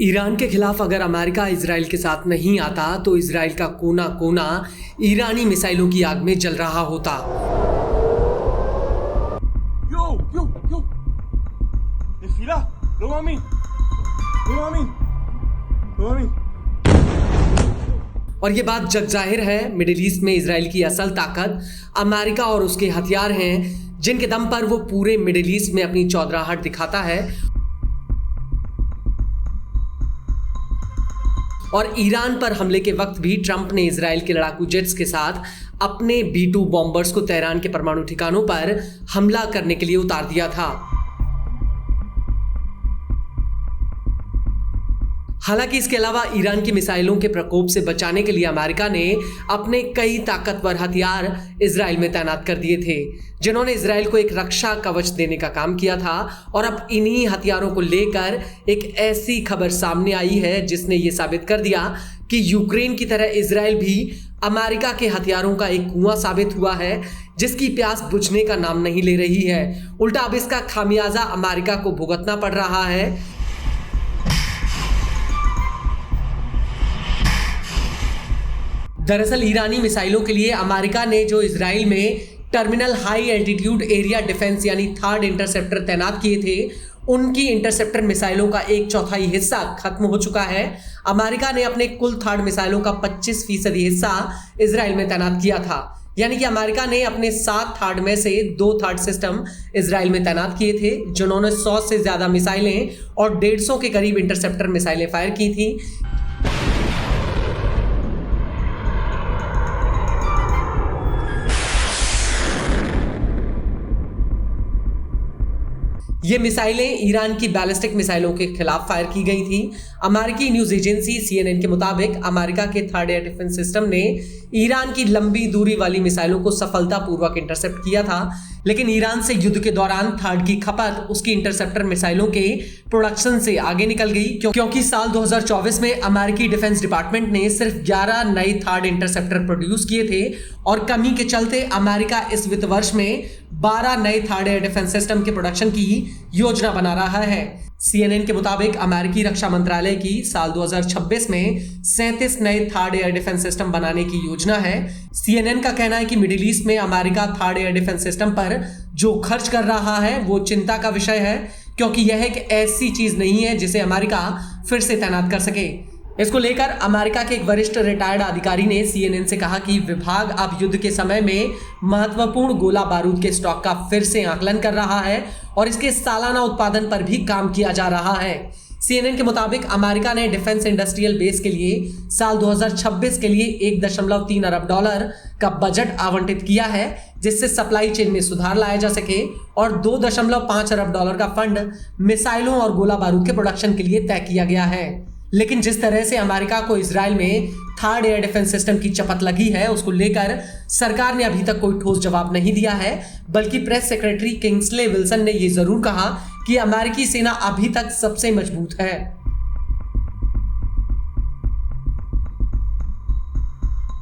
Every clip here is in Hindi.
ईरान के खिलाफ अगर अमेरिका इजराइल के साथ नहीं आता तो इजराइल का कोना कोना ईरानी मिसाइलों की आग में जल रहा होता। और ये बात जग जाहिर है, मिडिल ईस्ट में इजराइल की असल ताकत अमेरिका और उसके हथियार हैं, जिनके दम पर वो पूरे मिडिल ईस्ट में अपनी चौधराहट दिखाता है। और ईरान पर हमले के वक्त भी ट्रंप ने इजराइल के लड़ाकू जेट्स के साथ अपने B-2 बॉम्बर्स को तेहरान के परमाणु ठिकानों पर हमला करने के लिए उतार दिया था। हालांकि इसके अलावा ईरान की मिसाइलों के प्रकोप से बचाने के लिए अमेरिका ने अपने कई ताकतवर हथियार इजराइल में तैनात कर दिए थे, जिन्होंने इजराइल को एक रक्षा कवच देने का काम किया था। और अब इन्हीं हथियारों को लेकर एक ऐसी खबर सामने आई है जिसने ये साबित कर दिया कि यूक्रेन की तरह इजराइल भी अमेरिका के हथियारों का एक कुआं साबित हुआ है, जिसकी प्यास बुझने का नाम नहीं ले रही है। उल्टा अब इसका खामियाजा अमेरिका को भुगतना पड़ रहा है। दरअसल ईरानी मिसाइलों के लिए अमेरिका ने जो इजराइल में terminal high altitude area defence यानी थर्ड इंटरसेप्टर तैनात किए थे, उनकी इंटरसेप्टर मिसाइलों का 1/4 हिस्सा खत्म हो चुका है। अमेरिका ने अपने कुल थर्ड मिसाइलों का 25% हिस्सा इजराइल में तैनात किया था। यानी कि अमेरिका ने अपने 7 थर्ड में से 2 थर्ड सिस्टम इजराइल में तैनात किए थे, जिन्होंने 100 से ज्यादा मिसाइलें और 150 के करीब इंटरसेप्टर मिसाइलें फायर की थी। ये मिसाइलें ईरान की बैलिस्टिक मिसाइलों के खिलाफ फायर की गई थी। अमेरिकी न्यूज एजेंसी CNN के मुताबिक अमेरिका के थर्ड एयर डिफेंस सिस्टम ने ईरान की लंबी दूरी वाली मिसाइलों को सफलतापूर्वक इंटरसेप्ट किया था, लेकिन ईरान से युद्ध के दौरान थर्ड की खपत उसकी इंटरसेप्टर मिसाइलों के प्रोडक्शन से आगे निकल गई, क्योंकि साल 2024 में अमेरिकी डिफेंस डिपार्टमेंट ने सिर्फ 11 नए थर्ड इंटरसेप्टर प्रोड्यूस किए थे और कमी के चलते अमेरिका इस वित्त वर्ष में 12 नए थर्ड एयर डिफेंस सिस्टम के प्रोडक्शन की योजना बना रहा है। CNN के मुताबिक अमेरिकी रक्षा मंत्रालय की साल 2026 में 37 नए थर्ड एयर डिफेंस सिस्टम बनाने की योजना है। CNN का कहना है कि मिडिल ईस्ट में America third air defence system पर जो खर्च कर रहा है वो चिंता का विषय है, क्योंकि यह एक ऐसी चीज नहीं है जिसे अमेरिका फिर से तैनात कर सके। इसको लेकर अमेरिका के एक वरिष्ठ रिटायर्ड अधिकारी ने CNN से कहा कि विभाग अब युद्ध के समय में महत्वपूर्ण गोला बारूद के स्टॉक का फिर से आकलन कर रहा है और इसके सालाना उत्पादन पर भी काम किया जा रहा है। CNN के मुताबिक अमेरिका ने डिफेंस इंडस्ट्रियल बेस के लिए साल 2026 के लिए $1.3 अरब का बजट आवंटित किया है, जिससे सप्लाई चेन में सुधार लाया जा सके, और $2.5 अरब का फंड मिसाइलों और गोला बारूद के प्रोडक्शन के लिए तय किया गया है। लेकिन जिस तरह से अमेरिका को इजराइल में थर्ड एयर डिफेंस सिस्टम की चपत लगी है, उसको लेकर सरकार ने अभी तक कोई ठोस जवाब नहीं दिया है, बल्कि प्रेस सेक्रेटरी किंग्सले विल्सन ने यह जरूर कहा कि अमेरिकी सेना अभी तक सबसे मजबूत है।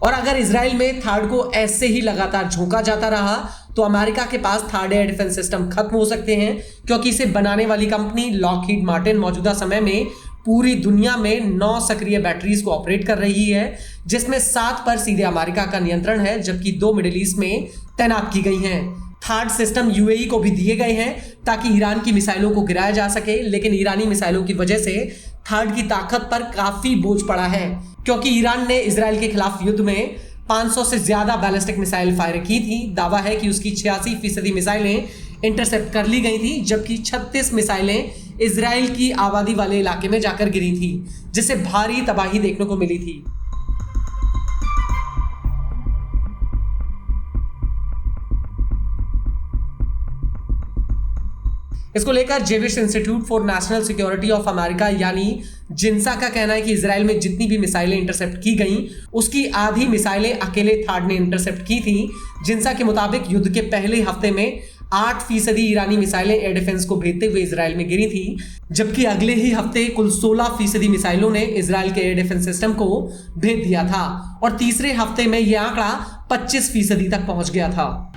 और अगर इजराइल में थर्ड को ऐसे ही लगातार झोंका जाता रहा तो अमेरिका के पास थर्ड एयर डिफेंस सिस्टम खत्म हो सकते हैं, क्योंकि इसे बनाने वाली कंपनी लॉकहीड मार्टिन मौजूदा समय में पूरी दुनिया में 9 सक्रिय बैटरीज को ऑपरेट कर रही है, जिसमें 7 पर सीधे अमेरिका का नियंत्रण है, जबकि 2 मिडिल ईस्ट में तैनात की गई हैं। थर्ड सिस्टम UAE को भी दिए गए हैं ताकि ईरान की मिसाइलों को गिराया जा सके, लेकिन ईरानी मिसाइलों की वजह से थर्ड की ताकत पर काफी बोझ पड़ा है, क्योंकि ईरान ने इजराइल के खिलाफ युद्ध में 500 से ज्यादा बैलिस्टिक मिसाइल फायर की थी। दावा है कि उसकी 86% मिसाइलें इंटरसेप्ट कर ली गई थी, जबकि 36 मिसाइलें इजराइल की आबादी वाले इलाके में जाकर गिरी थी, जिससे भारी तबाही देखने को मिली थी। इसको लेकर Jewish institute for national security of America यानी जिंसा का कहना है कि इजराइल में जितनी भी मिसाइलें इंटरसेप्ट की गईं, उसकी आधी मिसाइलें अकेले थर्ड ने इंटरसेप्ट की थी। जिंसा के मुताबिक युद्ध के पहले हफ्ते में 8% ईरानी मिसाइलें एयर डिफेंस को भेजते हुए इजराइल में गिरी थी, जबकि अगले ही हफ्ते कुल 16% मिसाइलों ने इजराइल के एयर डिफेंस सिस्टम को भेज दिया था, और तीसरे हफ्ते में यह आंकड़ा 25% तक पहुंच गया था।